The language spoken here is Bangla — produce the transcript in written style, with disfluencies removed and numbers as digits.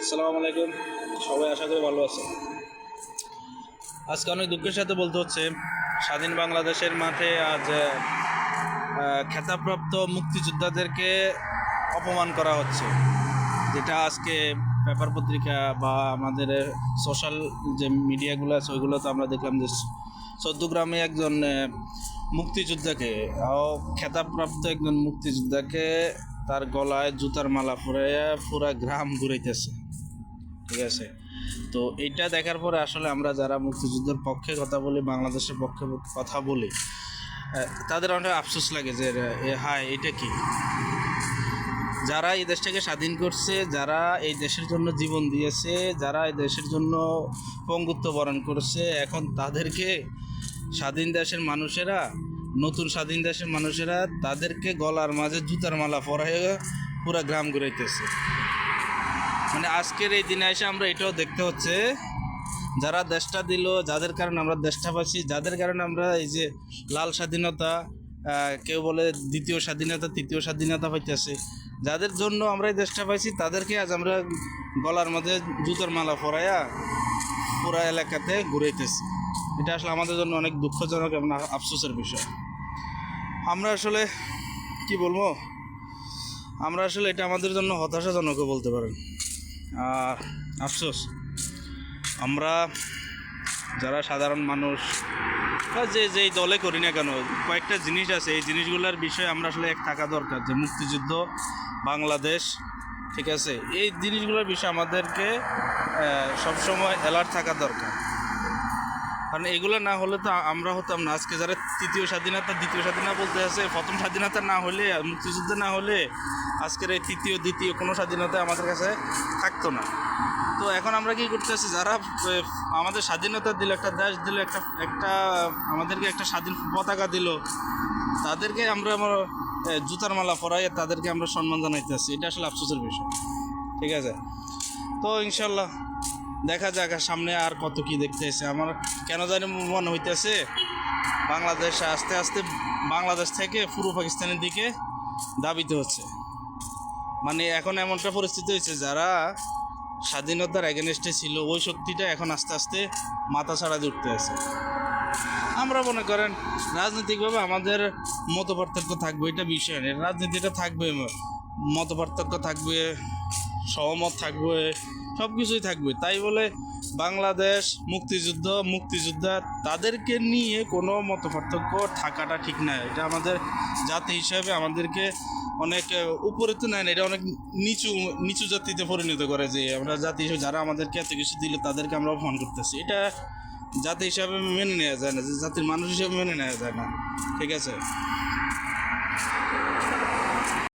আসসালামু আলাইকুম। সবাই আশা করি ভালো আছে। আজকে অনেক দুঃখের সাথে বলতে হচ্ছে, স্বাধীন বাংলাদেশের মাঠে আজ খেতাবপ্রাপ্ত মুক্তিযোদ্ধাদেরকে অপমান করা হচ্ছে, যেটা আজকে পেপার পত্রিকা বা আমাদের সোশ্যাল যে মিডিয়াগুলো আছে ওইগুলোতে আমরা দেখলাম যে চৌদ্দগ্রামে একজন মুক্তিযোদ্ধাকে খেতাবপ্রাপ্ত একজন মুক্তিযোদ্ধাকে তার গলায় জুতার মালা পরাইয়া পুরা গ্রাম ঘুরাইতেছে। ঠিক আছে, তো এইটা দেখার পরে আসলে আমরা যারা মুক্তিযুদ্ধের পক্ষে কথা বলি, বাংলাদেশের পক্ষে কথা বলি, তাদের অনেক আফসোস লাগে যে হায় এটা কি, যারা এই দেশটাকে স্বাধীন করছে, যারা এই দেশের জন্য জীবন দিয়েছে, যারা এই দেশের জন্য পঙ্গুত্ব বরণ করছে, এখন তাদেরকে স্বাধীন দেশের মানুষেরা, নতুন স্বাধীন দেশের মানুষেরা তাদেরকে গলার মাঝে জুতার মালা পরাইয়া পুরা গ্রাম ঘুরাইতেছে। মানে আজকের এই দিনে এসে আমরা এটাও দেখতে হচ্ছে, যারা দেশটা দিল, যাদের কারণে আমরা দেশটা পাচ্ছি, যাদের কারণে আমরা এই যে লাল স্বাধীনতা, কেউ বলে দ্বিতীয় স্বাধীনতা, তৃতীয় স্বাধীনতা পাইতেছে, যাদের জন্য আমরা এই দেশটা পাইছি, তাদেরকে আজ আমরা গলার মধ্যে জুতার মালা পরাইয়া পুরা এলাকাতে ঘুরাইতেছি। এটা আসলে আমাদের জন্য অনেক দুঃখজনক এবং আফসোসের বিষয়। আমরা আসলে কি বলবো, আমরা আসলে এটা আমাদের জন্য হতাশাজনকও বলতে পারেন। আফসোস, আমরা যারা সাধারণ মানুষ বা যেই দলে করি না কেন, কয়েকটা জিনিস আছে, এই জিনিসগুলোর বিষয়ে আমরা আসলে এক থাকা দরকার, যে মুক্তিযুদ্ধ, বাংলাদেশ, ঠিক আছে, এই জিনিসগুলোর বিষয়ে আমাদেরকে সবসময় অ্যালার্ট থাকা দরকার। কারণ এগুলো না হলে তো আমরা হতাম না। আজকে যারা তৃতীয় স্বাধীনতা, দ্বিতীয় স্বাধীনতা বলতে আছে, প্রথম স্বাধীনতা না হলে, মুক্তিযুদ্ধ না হলে আজকের এই তৃতীয় দ্বিতীয় কোনো স্বাধীনতা আমাদের কাছে থাকতো না। তো এখন আমরা কি করতেছি, যারা আমাদের স্বাধীনতা দিল, একটা দেশ দিল, একটা আমাদেরকে একটা স্বাধীন পতাকা দিল, তাদেরকে আমরা জুতার মালা পরাই তাদেরকে আমরা সম্মান জানাইতেছি। এটা আসলে আফসোসের বিষয়। ঠিক আছে, তো ইনশাল্লাহ দেখা যাক সামনে আর কত কি দেখতেছে। আমার কেন জানি মনে হইতেছে বাংলাদেশ আস্তে আস্তে বাংলাদেশ থেকে পূর্ব পাকিস্তানের দিকে দাবিতে হচ্ছে। মানে এখন এমনটা পরিস্থিতি হয়েছে, যারা স্বাধীনতার এগেনস্টে ছিল ওই শক্তিটা এখন আস্তে আস্তে মাথা ছাড়া দিয়ে উঠতে আছে। আমরা মনে করেন রাজনৈতিকভাবে আমাদের মত পার্থক্য থাকবে, এটা বিষয় নেই, রাজনীতিটা থাকবে, মত পার্থক্য থাকবে, সহমত থাকবে, সব কিছুই থাকবে। তাই বলে বাংলাদেশ মুক্তিযোদ্ধা তাদেরকে নিয়ে কোনো মত পার্থক্য থাকাটা ঠিক না। এটা আমাদের জাতি হিসাবে আমাদেরকে অনেক উপরে তো নেয় না, এটা অনেক নিচু জাতিতে পরিণত করে, যে আমরা জাতি হিসেবে যারা আমাদেরকে এত কিছু দিল তাদেরকে আমরা অপমান করতেছি। এটা জাতি হিসাবে মেনে নেওয়া যায় না, যে জাতির মানুষ হিসেবে মেনে নেওয়া যায় না। ঠিক আছে।